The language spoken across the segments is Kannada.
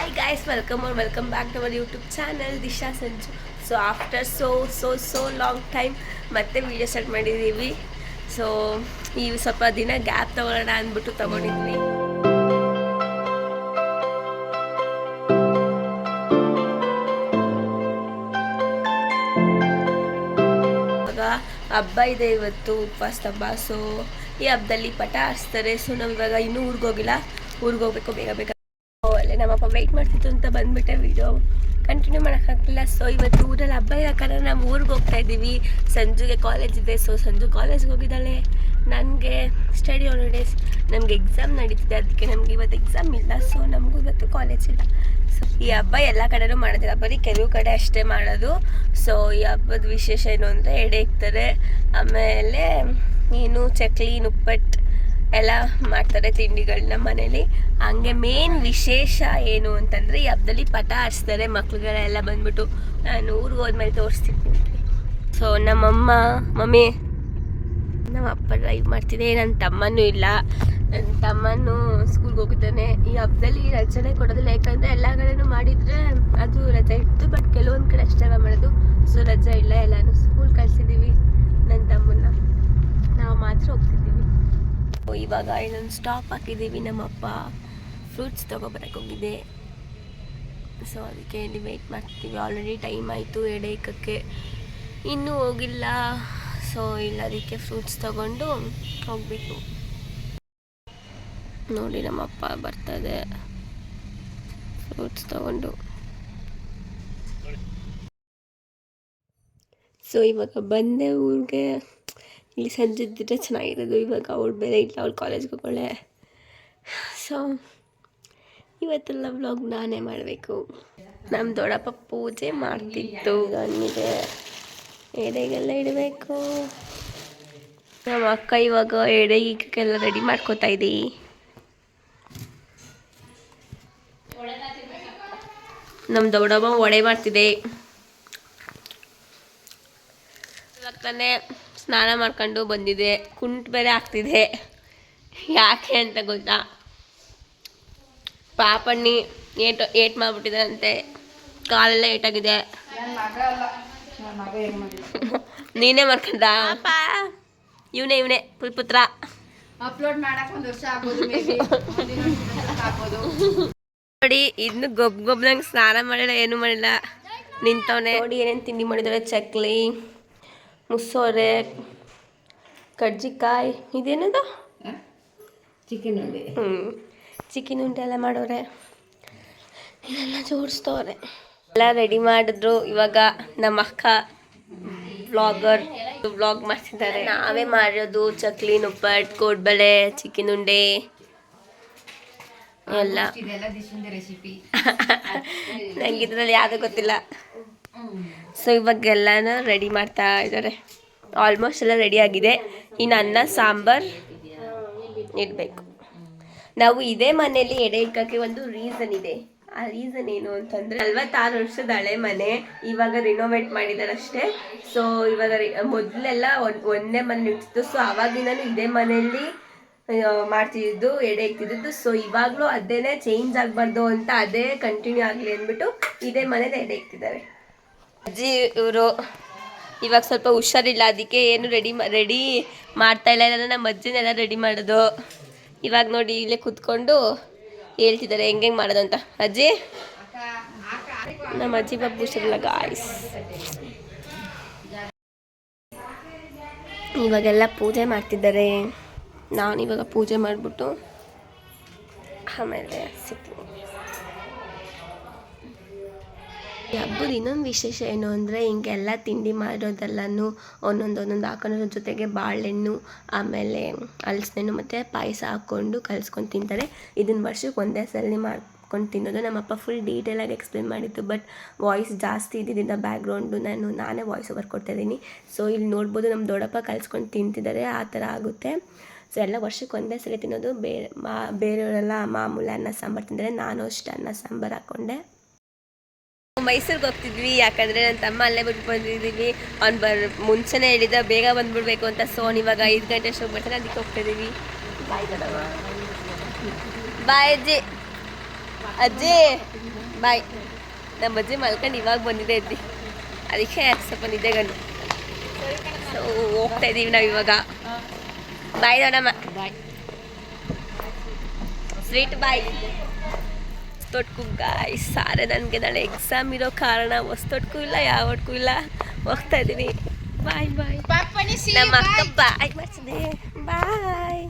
Hi guys, welcome back to our YouTube channel Disha Sanju. So after so long time ಮತ್ತೆ ವಿಡಿಯೋ ಸ್ಟಾರ್ಟ್ ಮಾಡಿದ್ದೀವಿ. ಸೊ ಈ ಸ್ವಲ್ಪ ದಿನ ಗ್ಯಾಪ್ ತಗೊಳ್ಳೋಣ ಅಂದ್ಬಿಟ್ಟು ತಗೊಂಡಿದ್ವಿ. ಇವಾಗ ಹಬ್ಬ ಇದೆ, ಇವತ್ತು ಉಪವಾಸ ಹಬ್ಬ. ಸೊ ಈ ಹಬ್ಬದಲ್ಲಿ ಪಟ ಹರಿಸ್ತಾರೆ. ಸೊ ನಾವು ಇವಾಗ ಇನ್ನೂ ಊರಿಗೆ ಹೋಗ್ಬೇಕು ಬೇಗ. ಅಲ್ಲೇ ನಮ್ಮಪ್ಪ ವೆಯ್ಟ್ ಮಾಡ್ತಿತ್ತು ಅಂತ ಬಂದ್ಬಿಟ್ಟೆ ವಿಡಿಯೋ ಕಂಟಿನ್ಯೂ ಮಾಡೋಕ್ಕಾಗಲಿಲ್ಲ. ಸೊ ಇವತ್ತು ಊರಲ್ಲಿ ಹಬ್ಬ ಇರೋ ಕಾರಣ ನಾವು ಊರಿಗೆ ಹೋಗ್ತಾ ಇದ್ದೀವಿ. ಸಂಜುಗೆ ಕಾಲೇಜ್ ಇದೆ. ಸೊ ಸಂಜು ಕಾಲೇಜ್ಗೆ ಹೋಗಿದ್ದಾಳೆ. ನನಗೆ ಸ್ಟಡಿ ಹಾಲಿಡೇಸ್, ನಮಗೆ ಎಕ್ಸಾಮ್ ನಡೀತಿದೆ, ಅದಕ್ಕೆ ನಮಗೆ ಇವತ್ತು ಎಕ್ಸಾಮ್ ಇಲ್ಲ. ಸೊ ನಮಗೂ ಇವತ್ತು ಕಾಲೇಜ್ ಇಲ್ಲ. ಸೊ ಈ ಹಬ್ಬ ಎಲ್ಲ ಕಡೆನೂ ಮಾಡೋದಿಲ್ಲ, ಬರೀ ಕೆಲವು ಕಡೆ ಅಷ್ಟೇ ಮಾಡೋದು. ಸೊ ಈ ಹಬ್ಬದ ವಿಶೇಷ ಏನು ಅಂದರೆ ಎಡೆ ಇಕ್ತಾರೆ, ಆಮೇಲೆ ಏನು ಚಕ್ಲಿ ನಿಪ್ಪಟ್ಟು ಎಲ್ಲ ಮಾಡ್ತಾರೆ ತಿಂಡಿಗಳನ್ನ ಮನೇಲಿ. ಹಂಗೆ ಮೇನ್ ವಿಶೇಷ ಏನು ಅಂತಂದರೆ ಈ ಹಬ್ಬದಲ್ಲಿ ಪಟ ಹರಿಸ್ತಾರೆ. ಮಕ್ಳುಗಳೆಲ್ಲ ಬಂದ್ಬಿಟ್ಟು ನಾನು ಊರಿಗೆ ಹೋದ್ಮೇಲೆ ತೋರಿಸ್ತೀನಿ. ಸೊ ಮಮ್ಮಿ ನಮ್ಮ ಅಪ್ಪ ಡ್ರೈವ್ ಮಾಡ್ತಿದೆ. ನನ್ನ ತಮ್ಮನೂ ಇಲ್ಲ, ನನ್ನ ತಮ್ಮನೂ ಸ್ಕೂಲ್ಗೆ ಹೋಗಿದ್ದಾನೆ. ಈ ಹಬ್ಬದಲ್ಲಿ ರಜೆನೇ ಕೊಡೋದಿಲ್ಲ, ಯಾಕಂದರೆ ಎಲ್ಲ ಕಡೆನೂ ಮಾಡಿದರೆ ಅದು ರಜೆ ಇತ್ತು. ಬಟ್ ಕೆಲವೊಂದು ಕಡೆ ಅಷ್ಟೇ ಮಾಡೋದು. ಸೊ ರಜೆ ಇಲ್ಲ, ಎಲ್ಲನೂ ಸ್ಕೂಲ್ ಕಳಿಸಿದ್ದೀವಿ. ನನ್ನ ತಮ್ಮನ್ನ ನಾವು ಮಾತ್ರ ಹೋಗ್ತಿದ್ದೀವಿ. ಇವಾಗ ಇನ್ನೊಂದು ಸ್ಟಾಪ್ ಹಾಕಿದ್ದೀವಿ. ನಮ್ಮಪ್ಪ ಫ್ರೂಟ್ಸ್ ತೊಗೊಬರಕ್ಕೆ ಹೋಗಿದೆ. ಸೊ ಅದಕ್ಕೆ ಇಲ್ಲಿ ವೆಯ್ಟ್ ಮಾಡ್ತೀವಿ. ಆಲ್ರೆಡಿ ಟೈಮ್ ಆಯಿತು ಎಡೆ ಇಕ್ಕಕ್ಕೆ, ಇನ್ನೂ ಹೋಗಿಲ್ಲ. ಸೊ ಇಲ್ಲ, ಅದಕ್ಕೆ ಫ್ರೂಟ್ಸ್ ತೊಗೊಂಡು ಹೋಗಬೇಕು. ನೋಡಿ ನಮ್ಮಪ್ಪ ಬರ್ತದೆ ಫ್ರೂಟ್ಸ್ ತೊಗೊಂಡು. ಸೊ ಇವಾಗ ಬಂದೆ ಊರಿಗೆ. ಇಲ್ಲಿ ಸಂಜೆ ಇದ್ದರೆ ಚೆನ್ನಾಗಿರೋದು. ಇವಾಗ ಅವಳು ಬೇರೆ ಇಲ್ಲ, ಅವಳು ಕಾಲೇಜ್ಗೆ ಹೋಗೋಳೆ. ಸೊ ಇವತ್ತೆಲ್ಲ ವ್ಲಾಗ್ ನಾನೇ ಮಾಡಬೇಕು. ನಮ್ಮ ದೊಡ್ಡಪ್ಪ ಪೂಜೆ ಮಾಡ್ತಿತ್ತು. ನನಗೆ ಎಡೆಗೆಲ್ಲ ಇಡಬೇಕು. ನಮ್ಮ ಅಕ್ಕ ಇವಾಗ ಎಡೆಗೆಲ್ಲ ರೆಡಿ ಮಾಡ್ಕೋತಾ ಇದ್ದೀವಿ. ನಮ್ಮ ದೊಡ್ಡಮ್ಮ ವಡೆ ಮಾಡ್ತಿದೆ. ಇವಾಗ ತಾನೇ ಸ್ನಾನ ಮಾಡ್ಕೊಂಡು ಬಂದಿದೆ. ಕುಂಟು ಬೇರೆ ಆಗ್ತಿದೆ. ಯಾಕೆ ಅಂತ ಗೊತ್ತಾ, ಪಾಪಣ್ಣಿ ಏಟ್ ಮಾಡಿಬಿಟ್ಟಿದಂತೆ, ಕಾಲೆಲ್ಲ ಏಟಾಗಿದೆ. ನೀನೇ ಮಾಡ್ಕೊಂಡ? ಇವನೇ ಪುತ್ರ ಅಪ್ಲೋಡ್ ಮಾಡಕ್ಕೆ 1 ವರ್ಷ ಆಗ್ಬೋದು ನೋಡಿ. ಇನ್ನು ಗೊಬ್ಬನಂಗೆ ಸ್ನಾನ ಮಾಡಿಲ್ಲ, ಏನು ಮಾಡಿಲ್ಲ, ನಿಂತವನೇ. ನೋಡಿ ಏನೇನು ತಿಂಡಿ ಮಾಡಿದ್ದಾರೆ: ಚಕ್ಲಿ, ಮುಸ್ಸೋರೆ, ಕಡ್ಜಿಕಾಯಿ, ಇದೇನದು ಚಿಕನ್ ಉಂಡೆ. ಚಿಕನ್ ಉಂಡೆ ಎಲ್ಲ ಮಾಡೋರೆ. ಇದೆಲ್ಲ ಜೋಡಿಸ್ತವ್ರೆ. ಎಲ್ಲ ರೆಡಿ ಮಾಡಿದ್ರು. ಇವಾಗ ನಮ್ಮ ಅಕ್ಕ ವ್ಲಾಗ್ ಮಾಡ್ತಿದ್ದಾರೆ. ನಾವೇ ಮಾಡಿರೋದು ಚಕ್ಲಿ, ನಿಪ್ಪಟ್ಟು, ಕೋಡ್ಬಳೆ, ಚಿಕನ್ ಉಂಡೆ ಎಲ್ಲ. ನಂಗೆ ಇದ್ರಲ್ಲಿ ಯಾವುದೂ ಗೊತ್ತಿಲ್ಲ. ಸೊ ಇವಾಗೆಲ್ಲನೂ ರೆಡಿ ಮಾಡ್ತಾ ಇದ್ದಾರೆ. ಆಲ್ಮೋಸ್ಟ್ ಎಲ್ಲ ರೆಡಿ ಆಗಿದೆ. ಇನ್ನು ಅನ್ನ ಸಾಂಬಾರು ಇಡಬೇಕು. ನಾವು ಇದೇ ಮನೆಯಲ್ಲಿ ಎಡೆ ಇಕ್ಕಕ್ಕೆ ಒಂದು ರೀಸನ್ ಇದೆ. ಆ ರೀಸನ್ ಏನು ಅಂತಂದರೆ, 46 ವರ್ಷದ ಹಳೆ ಮನೆ, ಇವಾಗ ರಿನೋವೇಟ್ ಮಾಡಿದ್ದಾರೆ ಅಷ್ಟೇ. ಸೊ ಇವಾಗ ಮೊದಲೆಲ್ಲ ಒಂದೇ ಮನೆ ಇರ್ತಿತ್ತು. ಸೊ ಆವಾಗಿನೂ ಇದೇ ಮನೆಯಲ್ಲಿ ಮಾಡ್ತಿದ್ದು, ಎಡೆ ಇಕ್ತಿದ್ದು. ಸೊ ಇವಾಗಲೂ ಅದೇನೇ ಚೇಂಜ್ ಆಗಬಾರ್ದು ಅಂತ ಅದೇ ಕಂಟಿನ್ಯೂ ಆಗಲಿ ಅಂದ್ಬಿಟ್ಟು ಇದೇ ಮನೇಲಿ ಎಡೆ ಇಕ್ತಿದ್ದಾರೆ. ಅಜ್ಜಿ ಇವರು ಇವಾಗ ಸ್ವಲ್ಪ ಹುಷಾರಿಲ್ಲ, ಅದಕ್ಕೆ ಏನು ರೆಡಿ ಮಾಡ್ತಾ ಇಲ್ಲ. ನಮ್ಮ ಅಜ್ಜಿನೆಲ್ಲ ರೆಡಿ ಮಾಡೋದು. ಇವಾಗ ನೋಡಿ ಇಲ್ಲೇ ಕೂತ್ಕೊಂಡು ಹೇಳ್ತಿದ್ದಾರೆ ಹೆಂಗೆ ಮಾಡೋದು ಅಂತ. ಅಜ್ಜಿ, ನಮ್ಮ ಅಜ್ಜಿ ಬಾಬು ಹುಷಾರಿಲ್ಲ ಗಾಯ್ಸ್. ಇವಾಗೆಲ್ಲ ಪೂಜೆ ಮಾಡ್ತಿದ್ದಾರೆ. ನಾನು ಇವಾಗ ಪೂಜೆ ಮಾಡಿಬಿಟ್ಟು ಆಮೇಲೆ ಸಿಗ್ತೀನಿ. ಈ ಹಬ್ಬದ ಇನ್ನೊಂದು ವಿಶೇಷ ಏನು ಅಂದರೆ, ಹಿಂಗೆಲ್ಲ ತಿಂಡಿ ಮಾಡೋದೆಲ್ಲನೂ ಒಂದೊಂದು ಹಾಕೋದ್ರ ಜೊತೆಗೆ ಬಾಳೆಹಣ್ಣು, ಆಮೇಲೆ ಹಲಸಿನಣ್ಣು ಮತ್ತು ಪಾಯಸ ಹಾಕ್ಕೊಂಡು ಕಲಿಸ್ಕೊಂಡು ತಿಂತಾರೆ. ಇದನ್ನು ವರ್ಷಕ್ಕೆ ಒಂದೇ ಸಲ ಮಾಡ್ಕೊಂಡು ತಿನ್ನೋದು. ನಮ್ಮಪ್ಪ ಫುಲ್ ಡೀಟೇಲಾಗಿ ಎಕ್ಸ್ಪ್ಲೇನ್ ಮಾಡಿತ್ತು. ಬಟ್ ವಾಯ್ಸ್ ಜಾಸ್ತಿ ಇದ್ದಿದ್ದರಿಂದ ಬ್ಯಾಕ್ಗ್ರೌಂಡು ನಾನೇ ವಾಯ್ಸ್ ಓವರ್ ಕೊಡ್ತಾಯಿದ್ದೀನಿ. ಸೊ ಇಲ್ಲಿ ನೋಡ್ಬೋದು, ನಮ್ಮ ದೊಡ್ಡಪ್ಪ ಕಲಿಸ್ಕೊಂಡು ತಿಂತಿದ್ದಾರೆ. ಆ ಥರ ಆಗುತ್ತೆ. ಸೊ ಎಲ್ಲ ವರ್ಷಕ್ಕೆ ಒಂದೇ ಸಲ ತಿನ್ನೋದು. ಬೇರೆಯವರೆಲ್ಲ ಮಾಮೂಲಿ ಅನ್ನ ಸಾಂಬಾರು ತಿಂದರೆ, ನಾನು ಅಷ್ಟೇ ಅನ್ನ ಸಾಂಬಾರು ಹಾಕ್ಕೊಂಡೆ. ಮೈಸೂರಿಗೆ ಹೋಗ್ತಿದ್ವಿ, ಯಾಕಂದರೆ ನನ್ನ ತಮ್ಮ ಅಲ್ಲೇ ಬಿಟ್ಟು ಬಂದಿದ್ದೀವಿ. ಅವ್ನು ಮುಂಚೆನೇ ಹೇಳಿದ ಬೇಗ ಬಂದುಬಿಡ್ಬೇಕು ಅಂತ. ಸೊ ಇವಾಗ 5 ಗಂಟೆ ಅಷ್ಟು ಬರ್ತಾನೆ, ಅದಕ್ಕೆ ಹೋಗ್ತಾಯಿದ್ದೀವಿ. ಬಾಯ್ ಅಜ್ಜಿ. ಅಜ್ಜಿ ಬಾಯ್. ನಮ್ಮ ಅಜ್ಜಿ ಮಲ್ಕೊಂಡು ಇವಾಗ ಬಂದಿದೆ ಅಜ್ಜಿ, ಅದಕ್ಕೆ ಸ್ವಲ್ಪ ನಿದ್ದೆ ಗಂಡು. ಸೊ ಹೋಗ್ತಾ ಇದ್ದೀವಿ ನಾವು ಇವಾಗ. ಬಾಯ್ ದೊಡ್ಡಮ್ಮ. ಬಾಯ್ ಸ್ವೀಟ್ ಬಾಯ್. ಹೊಸ್ತೊಟ್ಕು ಗಾಯ್ ಸಾರೆ ನನಗೆ ನಾಳೆ ಎಕ್ಸಾಮ್ ಇರೋ ಕಾರಣ ಹೊಸ್ತೊಟ್ಕು ಇಲ್ಲ ಯಾವಟ್ಗೂ ಇಲ್ಲ. ಹೋಗ್ತಾ ಇದ್ದೀನಿ. ಬಾಯ್ ಬಾಯ್. ನಮ್ಮ ಅಕ್ಕ ಬಾಯ್ ಮಾಡ್ಸಿದೆ. ಬಾಯ್.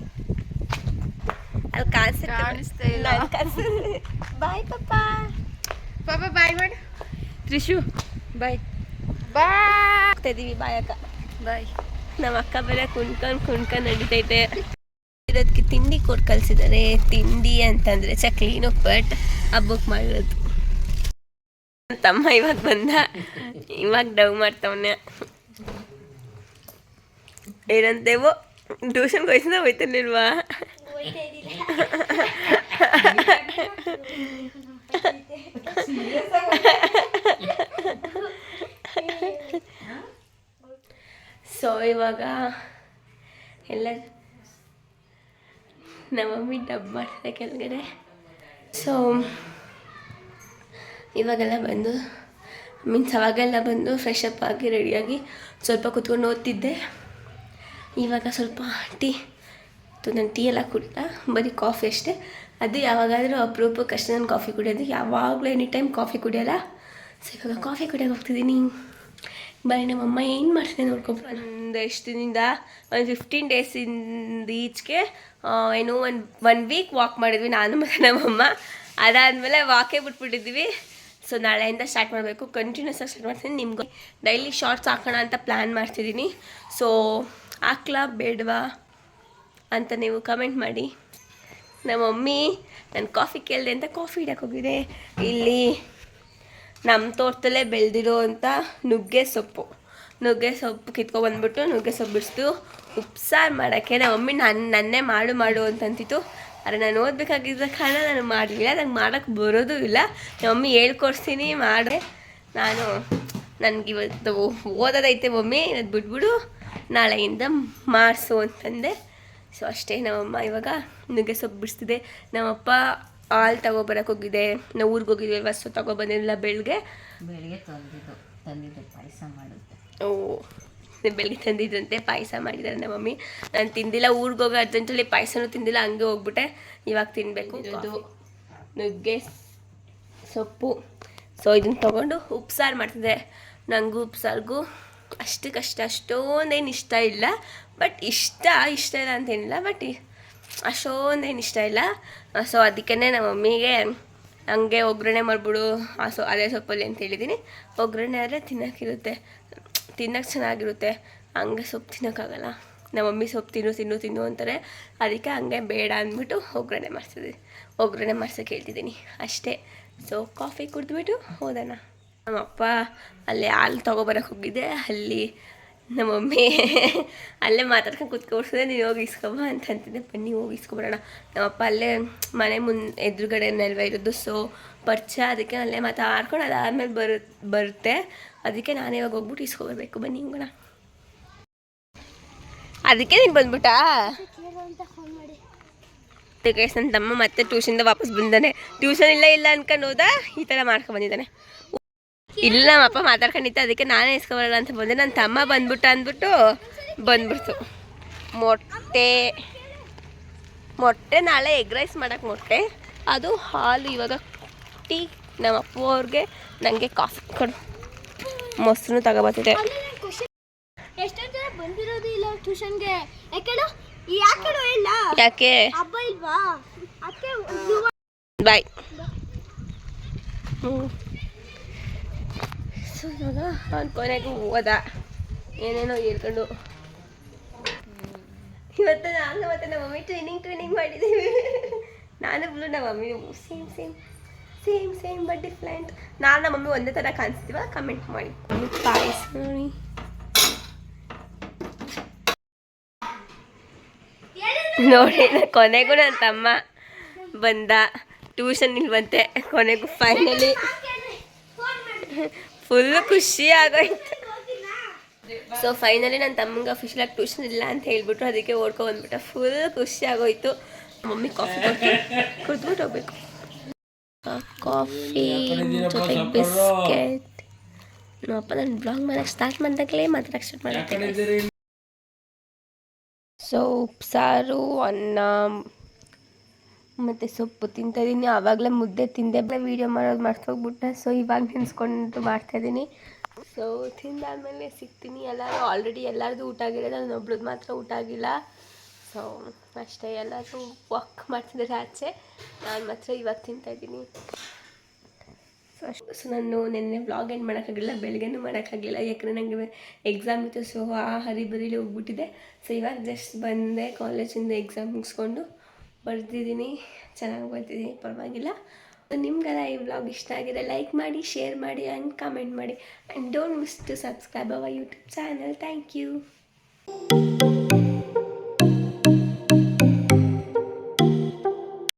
ಅಲ್ಲಿ ಕಾಣಿಸ್ತಾ ಇಲ್ಲ. ಬಾಯ್ ಪಾಪ. ಪಾಪ ಬಾಯ್ ಮಾಡು. ತ್ರಿಶು ಬಾಯ್. ಬಾಯ್. ಹೋಗ್ತಾ ಇದ್ದೀವಿ. ಬಾಯ್ ಅಕ್ಕ. ಬಾಯ್. ನಮ್ಮ ಅಕ್ಕ ಬೇರೆ ಕುಣ್ಕೊಂಡು ನಡೀತೈತೆ. ಇರೋದಕ್ಕೆ ತಿಂಡಿ ಕೊಟ್ಟು ಕಳಿಸಿದ್ದಾರೆ. ತಿಂಡಿ ಅಂತಂದರೆ ಚಕ್ಲಿನೂ ಬಟ್ ಹಬ್ಬಕ್ಕೆ ಮಾಡಿರೋದು. ತಮ್ಮ ಇವಾಗ ಬಂದ, ಇವಾಗ ಡವ್ ಮಾಡ್ತವನೆ. ಏನಂತೇವೋ ಟ್ಯೂಷನ್ಗೆ ಹೋಯ್ತಾನಿಲ್ವಾ? ಸೊ ಇವಾಗ ಎಲ್ಲ ನಮ್ಮ ಮಮ್ಮಿ ಡಬ್ ಮಾಡ್ತಾರೆ ಕೆಳಗಡೆ. ಸೊ ಇವಾಗೆಲ್ಲ ಬಂದು ಅವಾಗೆಲ್ಲ ಬಂದು ಫ್ರೆಶ್ ಅಪ್ ಆಗಿ ರೆಡಿಯಾಗಿ ಸ್ವಲ್ಪ ಕುತ್ಕೊಂಡು ಓದ್ತಿದ್ದೆ. ಇವಾಗ ಸ್ವಲ್ಪ ಟೀ ನಾನು ಟೀ ಎಲ್ಲ ಕುಡಿಲ್ಲ, ಬರೀ ಕಾಫಿ ಅಷ್ಟೇ. ಅದು ಯಾವಾಗಾದರೂ ಅಪರೂಪಕ್ಕಷ್ಟೇ ನಾನು ಕಾಫಿ ಕುಡಿಯೋದು, ಯಾವಾಗಲೂ ಎನಿ ಟೈಮ್ ಕಾಫಿ ಕುಡಿಯೋಲ್ಲ. ಸೊ ಇವಾಗ ಕಾಫಿ ಕುಡಿಯೋಕೆ ಹೋಗ್ತಿದ್ದೀನಿ. ಬರೀ ನಮ್ಮಮ್ಮ ಏನು ಮಾಡ್ತೀನಿ ನೋಡ್ಕೊಬ. ಎಷ್ಟು ದಿನದಿಂದ ಒಂದು 15 ಡೇಸಿಂದ ಈಚೆಗೆ ಏನು ಒನ್ ವೀಕ್ ವಾಕ್ ಮಾಡಿದ್ವಿ ನಾನು ಮತ್ತು ನಮ್ಮಮ್ಮ. ಅದಾದಮೇಲೆ ವಾಕೇ ಬಿಟ್ಬಿಟ್ಟಿದ್ವಿ. ಸೊ ನಾಳೆಯಿಂದ ಸ್ಟಾರ್ಟ್ ಮಾಡಬೇಕು, ಕಂಟಿನ್ಯೂಸ್ ಆಗಿ ಸ್ಟಾರ್ಟ್ ಮಾಡ್ತೀನಿ. ನಿಮ್ಗೆ ಡೈಲಿ ಶಾರ್ಟ್ಸ್ ಹಾಕೋಣ ಅಂತ ಪ್ಲ್ಯಾನ್ ಮಾಡ್ತಿದ್ದೀನಿ. ಸೊ ಹಾಕ್ಲಾ ಬೇಡವಾ ಅಂತ ನೀವು ಕಮೆಂಟ್ ಮಾಡಿ. ನಮ್ಮ ಮಮ್ಮಿ ನಾನು ಕಾಫಿ ಕೇಳಿದೆ ಅಂತ ಕಾಫಿ ಹಿಡಕ್ಕೆ ಹೋಗಿದೆ. ಇಲ್ಲಿ ನಮ್ಮ ತೋಟದಲ್ಲೇ ಬೆಳೆದಿರೋ ಅಂಥ ನುಗ್ಗೆ ಸೊಪ್ಪು ಕಿತ್ಕೊಬಂದ್ಬಿಟ್ಟು ನುಗ್ಗೆ ಸೊಪ್ಪು ಬಿಡಿಸ್ತು ಉಪ್ಸಾರು ಮಾಡೋಕ್ಕೆ. ನಮ್ಮ ಮಮ್ಮಿ ನನ್ನೇ ಮಾಡು ಅಂತಂತಿತ್ತು. ಆದರೆ ನಾನು ಓದಬೇಕಾಗಿದ್ದ ಕಾರಣ ನಾನು ಮಾಡಲಿಲ್ಲ, ನಂಗೆ ಮಾಡೋಕ್ಕೆ ಬರೋದು ಇಲ್ಲ. ನಮ್ಮ ಮಮ್ಮಿ ಹೇಳ್ಕೊಡ್ತೀನಿ ಮಾಡ್ರೆ. ನನಗಿವತ್ತು ಓದೋದೈತೆ ಮಮ್ಮಿ, ಅದು ಬಿಟ್ಬಿಡು ನಾಳೆಯಿಂದ ಮಾಡಿಸು ಅಂತಂದೆ. ಸೊ ಅಷ್ಟೇ. ನಮ್ಮಮ್ಮ ಇವಾಗ ನುಗ್ಗೆ ಸೊಪ್ಪು ಬಿಡಿಸ್ತಿದೆ. ನಮ್ಮಪ್ಪ ಹಾಲು ತಗೊಬರಕ್ಕೆ ಹೋಗಿದೆ. ನಾವು ಊರಿಗೆ ಹೋಗಿದ್ವಿ, ಬಸ್ಸು ತಗೊಬಂದಿಲ್ಲ. ಬೆಳಗ್ಗೆ ತಂದಿದ್ದು ಪಾಯಸ ಮಾಡುತ್ತೆ. ಬೆಳಗ್ಗೆ ತಂದಿದ್ದಂತೆ ಪಾಯಸ ಮಾಡಿದ್ದಾರೆ ನಮ್ಮ ಮಮ್ಮಿ. ನಾನು ತಿಂದಿಲ್ಲ, ಊರಿಗೆ ಹೋಗೋ ಅರ್ಜೆಂಟಲ್ಲಿ ಪಾಯಸನೂ ತಿಂದಿಲ್ಲ, ಹಂಗೆ ಹೋಗ್ಬಿಟ್ಟೆ. ಇವಾಗ ತಿನ್ನಬೇಕು. ಇದು ನುಗ್ಗೆ ಸೊಪ್ಪು. ಸೊ ಇದನ್ನು ತೊಗೊಂಡು ಉಪ್ಸಾರು ಮಾಡ್ತಿದ್ದೆ. ನನಗೂ ಉಪ್ಸಾರಿಗೂ ಅಷ್ಟಕ್ಕಷ್ಟು ಅಷ್ಟೊಂದೇನು ಇಷ್ಟ ಇಲ್ಲ. ಬಟ್ ಇಷ್ಟ ಇಲ್ಲ ಅಂತೇನಿಲ್ಲ, ಬಟ್ ಅಷ್ಟೊಂದೇನು ಇಷ್ಟ ಇಲ್ಲ. ಸೊ ಅದಕ್ಕೇ ನಮ್ಮ ಮಮ್ಮಿಗೆ ಹಂಗೆ ಒಗ್ಗರಣೆ ಮಾಡಿಬಿಡು ಅದೇ ಸೊಪ್ಪಲ್ಲಿ ಅಂತ ಹೇಳಿದ್ದೀನಿ. ಒಗ್ಗರಣೆ ಆದರೆ ತಿನ್ನೋಕ್ಕಿರುತ್ತೆ, ತಿನ್ನೋಕ್ಕೆ ಚೆನ್ನಾಗಿರುತ್ತೆ. ಹಂಗೆ ಸೊಪ್ಪು ತಿನ್ನೋಕ್ಕಾಗಲ್ಲ. ನಮ್ಮ ಮಮ್ಮಿ ಸೊಪ್ಪು ತಿನ್ನು ಅಂತಾರೆ. ಅದಕ್ಕೆ ಹಂಗೆ ಬೇಡ ಅಂದ್ಬಿಟ್ಟು ಒಗ್ಗರಣೆ ಮಾಡ್ಸೋಕ್ಕೆ ಹೇಳ್ತಿದ್ದೀನಿ ಅಷ್ಟೇ. ಸೊ ಕಾಫಿ ಕುಡಿದ್ಬಿಟ್ಟು ಹೋದೋಣ. ನಮ್ಮಪ್ಪ ಅಲ್ಲೇ ಹಾಲು ತೊಗೊಬರಕ್ಕೆ ಹೋಗಿದ್ದೆ. ಅಲ್ಲಿ ನಮ್ಮ ಮಮ್ಮಿ ಅಲ್ಲೇ ಮಾತಾಡ್ಕೊಂಡು ಕೂತ್ಕೊಡ್ಸಿದೆ. ನೀನು ಹೋಗಿ ಇಸ್ಕೊಬ ಅಂತಂತಿದ್ದೆ. ಬನ್ನಿ ಹೋಗಿ ಇಸ್ಕೊಬರೋಣ. ನಮ್ಮಪ್ಪ ಅಲ್ಲೇ ಮನೆ ಎದುರುಗಡೆನೆಲ್ವ ಇರೋದು. ಸೊ ಪರಿಚಯ, ಅದಕ್ಕೆ ಅಲ್ಲೇ ಮಾತಾಡ್ಕೊಂಡು ಅದಾದಮೇಲೆ ಬರುತ್ತೆ. ಅದಕ್ಕೆ ನಾನೇ ಇವಾಗ ಹೋಗ್ಬಿಟ್ಟು ಇಸ್ಕೊಬರ್ಬೇಕು. ಬನ್ನಿ ಹೋಗೋಣ. ಅದಕ್ಕೆ ನೀನು ಬಂದ್ಬಿಟ್ಟಾ? ಗೈಸ್ ನನ್ನ ತಮ್ಮ ಮತ್ತೆ ಟ್ಯೂಷನಿಂದ ವಾಪಸ್ ಬಂದಾನೆ. ಟ್ಯೂಷನ್ ಇಲ್ಲ ಅನ್ಕೊಂಡು ಹೋದ, ಈ ಥರ ಮಾಡ್ಕೊಂಡು ಬಂದಿದ್ದಾನೆ. ಇಲ್ಲ ನಮ್ಮಪ್ಪ ಮಾತಾಡ್ಕೊಂಡಿತ್ತು, ಅದಕ್ಕೆ ನಾನೇ ಇಸ್ಕೊಬರಲ್ಲ ಅಂತ ಬಂದೆ. ನನ್ನ ತಮ್ಮ ಬಂದ್ಬಿಡ್ತು. ಮೊಟ್ಟೆ ನಾಳೆ ಎಗ್ ರೈಸ್ ಮಾಡೋಕ್ಕೆ ಮೊಟ್ಟೆ, ಅದು ಹಾಲು. ಇವಾಗ ಟೀ ನಮ್ಮ ಅಪ್ಪ ಅವ್ರಿಗೆ, ನನಗೆ ಕಾಫಿ ಕೊಡು. ಮೊಸರು ತಗೋಬರ್ತಿದೆ. ಯಾಕೆ ಬಾಯ್. ಸೊ ಇವಾಗ ಅವ್ನು ಕೊನೆಗೂ ಹೋದ, ಏನೇನೋ ಹೇಳ್ಕೊಂಡು. ಇವತ್ತು ನಾನು ಮತ್ತೆ ನಮ್ಮ ಮಮ್ಮಿ ಟ್ರೈನಿಂಗ್ ಮಾಡಿದ್ದೀವಿ. ನಾನು ಫುಲ್ಲು ನಮ್ಮ ಮಮ್ಮಿ ಸೇಮ್ ಬಟ್ ಡಿಫ್ರೆಂಟ್. ನಾನು ನಮ್ಮ ಮಮ್ಮಿ ಒಂದೇ ಥರ ಕಾಣಿಸ್ತೀವ? ಕಮೆಂಟ್ ಮಾಡಿ. ಪಾಯಸ ನೋಡಿ. ಕೊನೆಗೂ ನನ್ನ ತಮ್ಮ ಬಂದ, ಟ್ಯೂಷನ್ ಇಲ್ವಂತೆ. ಕೊನೆಗೂ ಫೈನಲಿ ಫುಲ್ಲು ಖುಷಿ ಆಗೋಯ್ತು. ಸೊ ಫೈನಲಿ ನನ್ನ ತಮ್ಮಂಗೆ ಅಫಿಷಿಯಲಾಗಿ ಟ್ಯೂಷನ್ ಇಲ್ಲ ಅಂತ ಹೇಳ್ಬಿಟ್ರು. ಅದಕ್ಕೆ ಓಡ್ಕೊಂಡ್ಬಂದ್ಬಿಟ್ಟ. ಫುಲ್ ಖುಷಿ ಆಗೋಯ್ತು. ಮಮ್ಮಿ ಕಾಫಿ ಕುಡಿದ್ಬಿಟ್ಟು ಹೋಗ್ಬೇಕು. ಕಾಫಿ ಜೊತೆಗೆ ಬಿಸ್ಕೆಟ್. ನಮ್ಮಪ್ಪ ನಾನು ಬ್ಲಾಗ್ ಮಾಡೋಕ್ಕೆ ಸ್ಟಾರ್ಟ್ ಮಾಡಿದಾಗಲೇ ಮಾತಾಡಕ್ಕೆ ಸ್ಟಾರ್ಟ್ ಮಾಡಿದ್ದೆ. ಸೊ ಉಪ್ಸಾರು, ಅನ್ನ ಮತ್ತು ಸೊಪ್ಪು ತಿಂತಾಯಿದ್ದೀನಿ. ಆವಾಗಲೇ ಮುದ್ದೆ ತಿಂದೆ, ವೀಡಿಯೋ ಮಾಡೋದು ಮರ್ತೋಗ್ಬಿಟ್ಟೆ. ಸೊ ಇವಾಗ ನೆನೆಸ್ಕೊಂಡು ಮಾಡ್ತಾಯಿದ್ದೀನಿ. ಸೊ ತಿಂದಾದ್ಮೇಲೆ ಸಿಗ್ತೀನಿ. ಎಲ್ಲರದು ಊಟ ಆಗಿರೋದು, ನಾನು ಒಬ್ಳದ್ದು ಮಾತ್ರ ಊಟ ಆಗಿಲ್ಲ. ಸೊ ಅಷ್ಟೇ, ಎಲ್ಲರೂ ವಾಕ್ ಮಾಡ್ತಿದ್ದಾರೆ ಆಚೆ, ನಾನು ಮಾತ್ರ ಇವಾಗ ತಿಂತಾಯಿದ್ದೀನಿ. ಸೊ ನಾನು ನಿನ್ನೆ ವ್ಲಾಗ್ ಏನು ಮಾಡೋಕ್ಕಾಗಲಿಲ್ಲ, ಬೆಳಗ್ಗೆನೂ ಮಾಡೋಕ್ಕಾಗಲಿಲ್ಲ, ಯಾಕಂದರೆ ನನಗೆ ಎಕ್ಸಾಮ್ ಇತ್ತು. ಸೊ ಆ ಹರಿಬರಿಲಿ ಹೋಗ್ಬಿಟ್ಟಿದೆ. ಸೊ ಇವಾಗ ಜಸ್ಟ್ ಬಂದೆ ಕಾಲೇಜಿಂದ, ಎಕ್ಸಾಮ್ ಮುಗಿಸ್ಕೊಂಡು ಬರ್ತಿದ್ದೀನಿ. ಚೆನ್ನಾಗಿ ಬರ್ತಿದ್ದೀನಿ, ಪರವಾಗಿಲ್ಲ. ನಿಮ್ಗೆಲ್ಲ ಈ ವ್ಲಾಗ್ ಇಷ್ಟ ಆಗಿದೆ, ಲೈಕ್ ಮಾಡಿ, ಶೇರ್ ಮಾಡಿ ಆ್ಯಂಡ್ ಕಮೆಂಟ್ ಮಾಡಿ. And don't miss to subscribe our YouTube channel. Thank you.